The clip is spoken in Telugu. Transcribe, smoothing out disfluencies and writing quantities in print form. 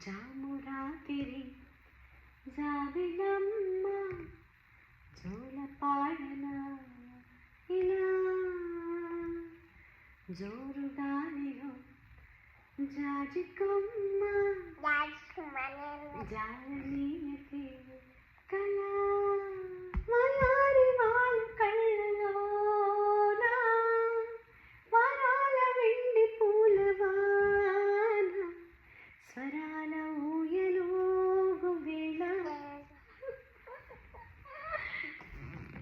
జాము రాత్రి జాబిలమ్మ జోల పాడన ఇలా జోరు గాలిలో జాజికొమ్మ జాలనీయతే కళా మయారి వాళ్ళ కళ్ళలోనా వరాల వెండి పూలవాన స్వరాల ఊయ